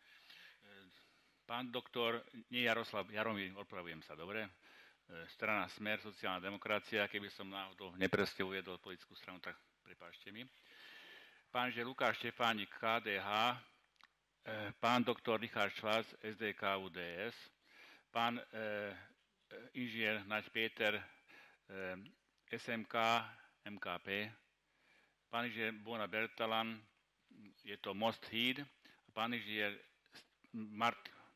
pán doktor, nie Jaroslav, Jaromír, opravujem sa, dobre? Strana Smer, sociálna demokracia, keby som náhodou nepresne uviedol politickú stranu, tak prepáčte mi. pán Ž. Lukáš Štefánik KDH, pán doktor Richard Schwarz SDK UDS, pán inžinier Naď Peter SMK MKP, pán inžinier Bona Bertalan, je to Most Híd, pán inžinier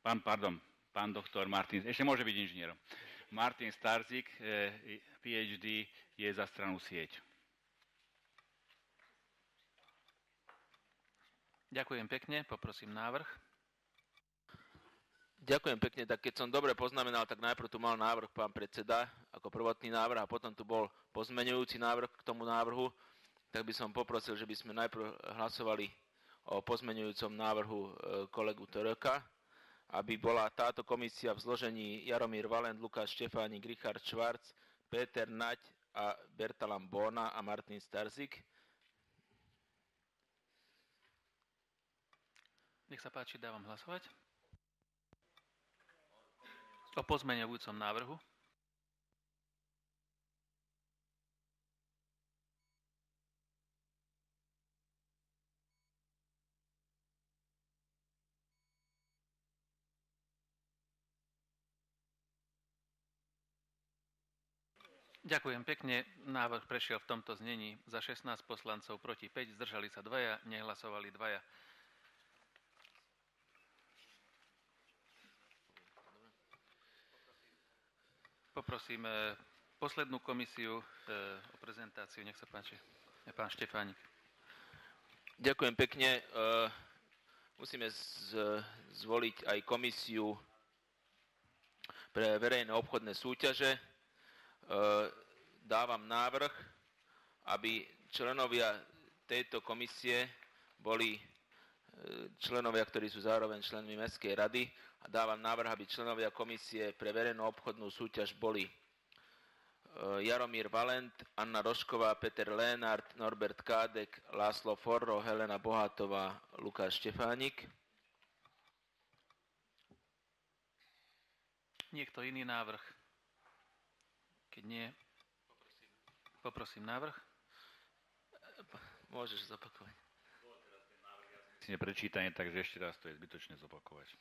pán doktor Martin, ešte môže byť inžinierom, Martin Starzik, PhD, je za stranu Sieť. Ďakujem pekne, poprosím návrh. Ďakujem pekne, tak keď som dobre poznamenal, tak najprv tu mal návrh pán predseda ako prvotný návrh a potom tu bol pozmeňujúci návrh k tomu návrhu, tak by som poprosil, že by sme najprv hlasovali o pozmeňujúcom návrhu kolegu Töröka, aby bola táto komisia v zložení Jaromír Valent, Lukáš Štefánik, Richard Schwarz, Peter Naď a Bertalan Bona a Martin Starzik. Nech sa páči, dávam hlasovať. O pozmeňujúcom návrhu. Ďakujem pekne. Návrh prešiel v tomto znení. Za 16 poslancov proti 5, zdržali sa 2, nehlasovali 2. Poprosím poslednú komisiu o prezentáciu. Nech sa páči. Pán Štefánik. Ďakujem pekne. Musíme zvoliť aj komisiu pre verejné obchodné súťaže. Dávam návrh, aby členovia tejto komisie boli členovia, ktorí sú zároveň členmi Mestskej rady, a dávam návrh, aby členovia komisie pre verejnú obchodnú súťaž boli Jaromír Valent, Anna Rošková, Peter Lénart, Norbert Kádek, László Forro, Helena Bohátová, Lukáš Štefánik. Niekto iný návrh? Keď nie, poprosím návrh. Môžeš zopakovať. Si neprečítanie, takže ešte raz to je zbytočné zopakovať.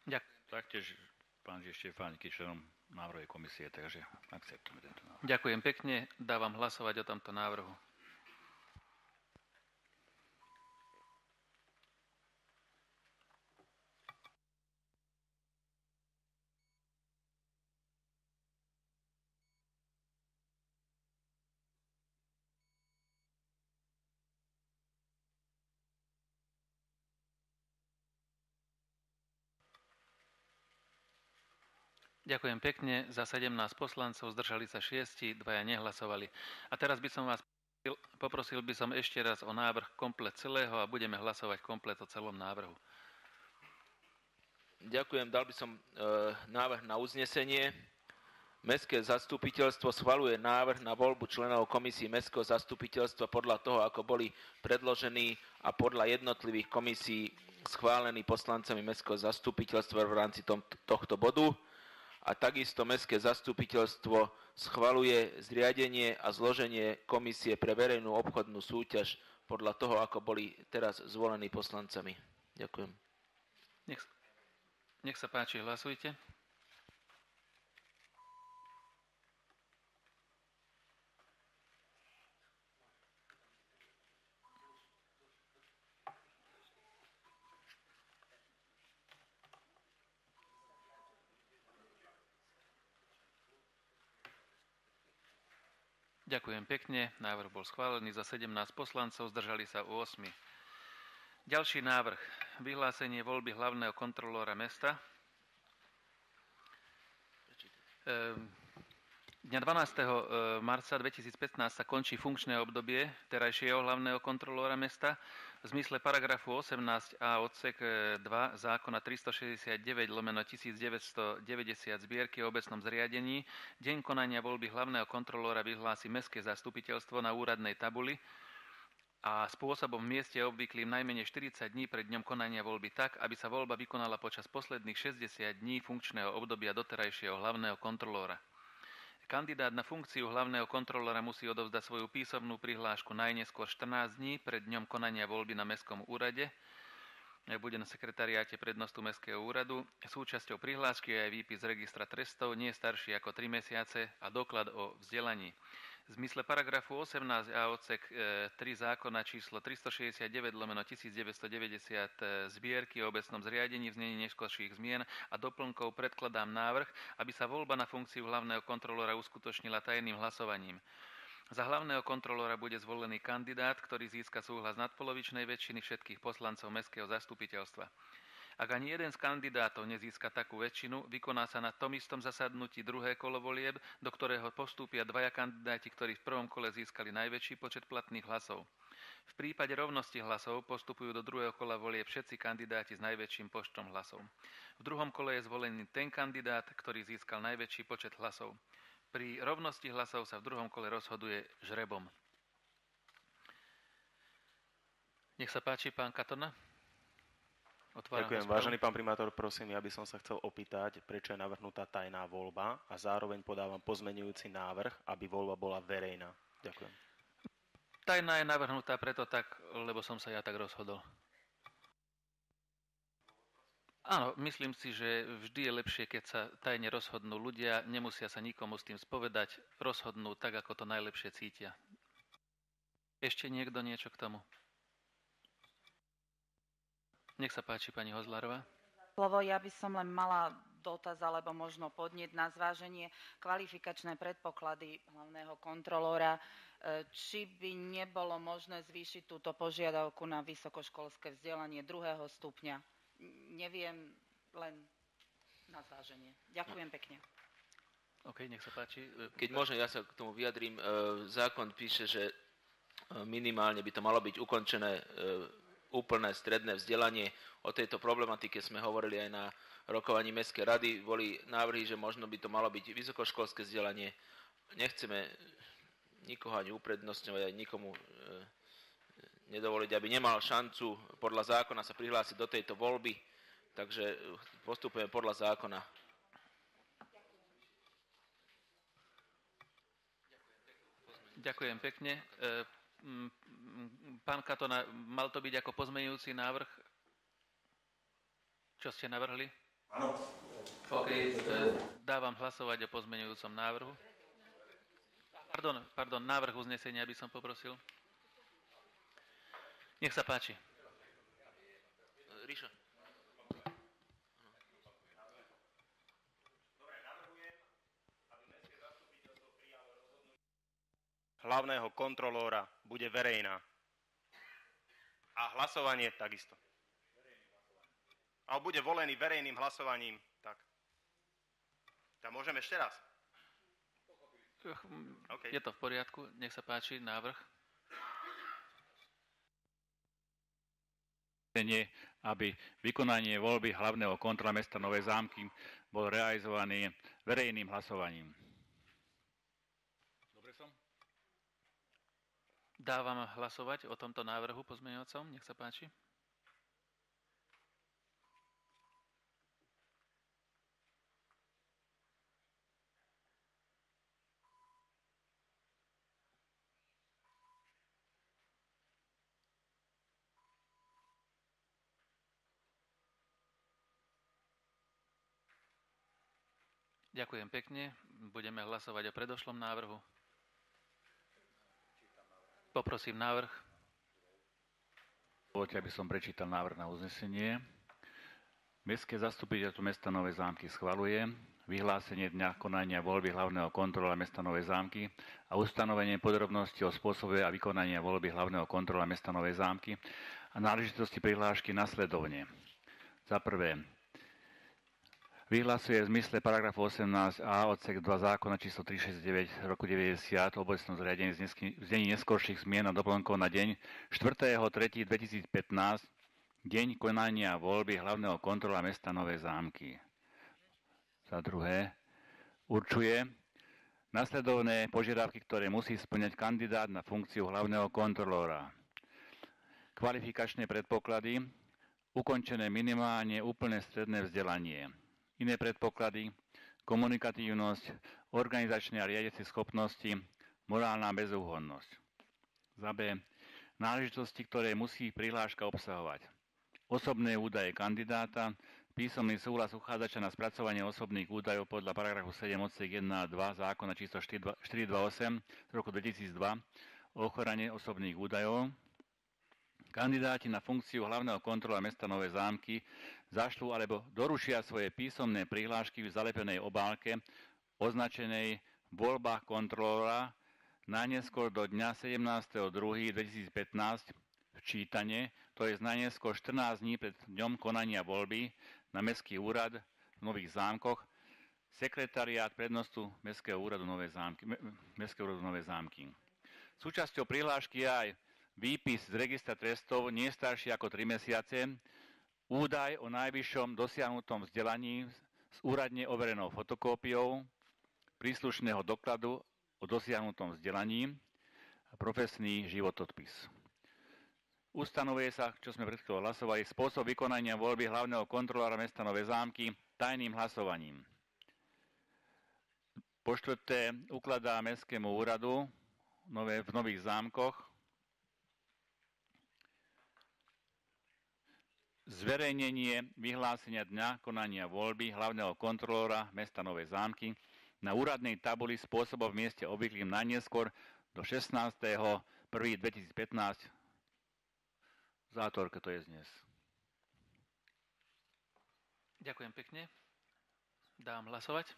Ďakujem. Taktiež pán Štefánik je členom návrhovej komisie, takže akceptujeme tento návrh. Ďakujem pekne. Dávam hlasovať o tomto návrhu. Ďakujem pekne. Za 17 poslancov zdržali sa 6, 2 nehlasovali. A teraz by som vás poprosil by som ešte raz o návrh komplet celého a budeme hlasovať komplet o celom návrhu. Ďakujem. Dal by som návrh na uznesenie. Mestské zastupiteľstvo schvaľuje návrh na voľbu členov komisí Mestského zastupiteľstva podľa toho, ako boli predložení a podľa jednotlivých komisí schválení poslancami Mestského zastupiteľstva v rámci tohto bodu. A takisto Mestské zastupiteľstvo schvaľuje zriadenie a zloženie komisie pre verejnú obchodnú súťaž podľa toho, ako boli teraz zvolení poslancami. Ďakujem. Nech sa páči, hlasujte. Ďakujem pekne. Návrh bol schválený za 17 poslancov, zdržali sa 8. Ďalší návrh. Vyhlásenie voľby hlavného kontrolóra mesta. Dňa 12. marca 2015 sa končí funkčné obdobie terajšieho hlavného kontrolóra mesta. V zmysle paragrafu 18a odsek 2 zákona 369/1990 zbierky o obecnom zriadení deň konania voľby hlavného kontrolóra vyhlási Mestské zastupiteľstvo na úradnej tabuli a spôsobom v mieste obvyklým najmenej 40 dní pred dňom konania voľby tak, aby sa voľba vykonala počas posledných 60 dní funkčného obdobia doterajšieho hlavného kontrolóra. Kandidát na funkciu hlavného kontrolóra musí odovzdať svoju písomnú prihlášku najneskôr 14 dní pred dňom konania voľby na mestskom úrade. Bude na sekretariáte prednostu Mestského úradu. Súčasťou prihlášky je aj výpis z registra trestov, nie starší ako 3 mesiace a doklad o vzdelaní. V zmysle paragrafu 18a odsek 3 zákona číslo 369/1990 zbierky o obecnom zriadení v znení neskôrších zmien a doplnkov predkladám návrh, aby sa voľba na funkciu hlavného kontrolóra uskutočnila tajným hlasovaním. Za hlavného kontrolóra bude zvolený kandidát, ktorý získa súhlas nadpolovičnej väčšiny všetkých poslancov Mestského zastupiteľstva. Ak ani jeden z kandidátov nezíska takú väčšinu, vykoná sa na tom istom zasadnutí druhé kolo volieb, do ktorého postúpia dvaja kandidáti, ktorí v prvom kole získali najväčší počet platných hlasov. V prípade rovnosti hlasov postupujú do druhého kola volieb všetci kandidáti s najväčším počtom hlasov. V druhom kole je zvolený ten kandidát, ktorý získal najväčší počet hlasov. Pri rovnosti hlasov sa v druhom kole rozhoduje žrebom. Nech sa páči, pán Katona. Ďakujem. Vážený pán primátor, prosím, ja by som sa chcel opýtať, prečo je navrhnutá tajná voľba a zároveň podávam pozmenujúci návrh, aby voľba bola verejná. Ďakujem. Tajná je navrhnutá preto tak, lebo som sa ja tak rozhodol. Áno, myslím si, že vždy je lepšie, keď sa tajne rozhodnú ľudia, nemusia sa nikomu s tým spovedať, rozhodnú tak, ako to najlepšie cítia. Ešte niekto niečo k tomu? Nech sa páči, pani Hozlárová. Slovo, ja by som len mala dotaz alebo možno podnet na zváženie kvalifikačné predpoklady hlavného kontrolóra. Či by nebolo možné zvýšiť túto požiadavku na vysokoškolské vzdelanie 2. stupňa? Neviem, len na zváženie. Ďakujem pekne. OK, nech sa páči. Keď môžem, ja sa k tomu vyjadrím. Zákon píše, že minimálne by to malo byť ukončené úplné stredné vzdelanie. O tejto problematike sme hovorili aj na rokovaní Mestskej rady. Boli návrhy, že možno by to malo byť vysokoškolské vzdelanie. Nechceme nikoho ani uprednostňovať, aj nikomu nedovoliť, aby nemal šancu podľa zákona sa prihlásiť do tejto voľby. Takže postupujeme podľa zákona. Ďakujem pekne. Pán Katona, mal to byť ako pozmeňujúci návrh? Čo ste navrhli? Áno. OK, dávam hlasovať o pozmeňujúcom návrhu. Pardon, návrh uznesenia by som poprosil. Nech sa páči. Ríša. Hlavného kontrolóra bude verejná. A hlasovanie takisto. A bude volený verejným hlasovaním. Tak. Tak môžem ešte raz. Okay. Je to v poriadku. Nech sa páči, návrh. Aby vykonanie voľby hlavného kontrola mesta Nové Zámky bol realizovaný verejným hlasovaním. Dobre som? Dávam hlasovať o tomto návrhu pozmeňovacom. Nech sa páči. Ďakujem pekne. Budeme hlasovať o predošlom návrhu. Poprosím návrh. Dovoľte, aby som prečítal návrh na uznesenie. Mestské zastupiteľstvo mesta Nové Zámky schvaľuje vyhlásenie dňa konania voľby hlavného kontrola mesta Nové Zámky a ustanovenie podrobností o spôsobe a vykonania voľby hlavného kontrola mesta Nové Zámky a náležitosti prihlášky nasledovne. Za prvé, vyhlasuje v zmysle paragrafu 18a odsek 2 zákona číslo 369 roku 90 o obecnom zriadení v znení neskorších zmien a doplnkov na deň 4.3.2015, deň konania voľby hlavného kontrola mesta Nové Zámky. Za druhé, určuje nasledovné požiadavky, ktoré musí spĺňať kandidát na funkciu hlavného kontrolóra. Kvalifikačné predpoklady, ukončené minimálne úplné stredné vzdelanie. Iné predpoklady, komunikatívnosť, organizačné a riadiace schopnosti, morálna bezúhonnosť. Za B. Náležitosti, ktoré musí prihláška obsahovať. Osobné údaje kandidáta, písomný súhlas uchádzača na spracovanie osobných údajov podľa paragrafu 7 odsek 1 a 2 zákona číslo 428 z roku 2002 o ochrane osobných údajov. Kandidáti na funkciu hlavného kontrolora mesta Nové Zámky zašlú alebo doručia svoje písomné prihlášky v zalepenej obálke označenej voľba kontrolora najneskôr do dňa 17.2.2015 včítane, to je najneskôr 14 dní pred dňom konania voľby na Mestský úrad v Nových Zámkoch, sekretariát prednostu Mestského úradu Nové Zámky. Súčasťou prihlášky je aj výpis z registra trestov nie starší ako 3 mesiace, údaj o najvyššom dosiahnutom vzdelaní s úradne overenou fotokópiou príslušného dokladu o dosiahnutom vzdelaní a profesný životodpis. Ustanovuje sa, čo sme pred chvíľou hlasovali, spôsob vykonania voľby hlavného kontrolóra mesta Nové Zámky tajným hlasovaním. Po štvrté, ukladá Mestskému úradu v Nových Zámkoch zverejnenie vyhlásenia dňa konania voľby hlavného kontrolóra mesta Nové Zámky na úradnej tabuli spôsobom v mieste obvyklým najneskôr do 16.1.2015. V zátorke to je dnes. Ďakujem pekne. Dám hlasovať.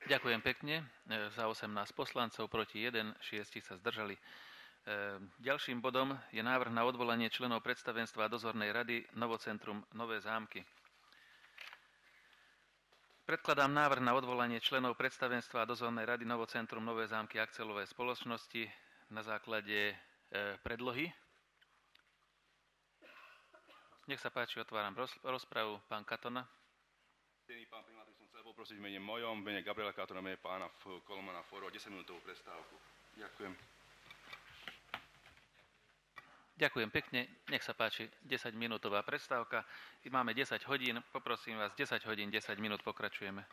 Ďakujem pekne. Za 18 poslancov, proti 1, 6 sa zdržali. Ďalším bodom je návrh na odvolanie členov predstavenstva dozornej rady Novocentrum Nové Zámky. Predkladám návrh na odvolanie členov predstavenstva dozornej rady Novocentrum Nové Zámky akciovej spoločnosti na základe predlohy. Nech sa páči, otváram rozpravu. Pán Katona. Pán primátor, som chcel poprosiť v mene mojom, v mene Gabriela Katona, v mene pána Kolmana Fóru o 10-minútovú prestávku. Ďakujem. Ďakujem pekne. Nech sa páči, 10-minútová prestávka. Máme 10 hodín. Poprosím vás, 10 hodín, 10 minút pokračujeme.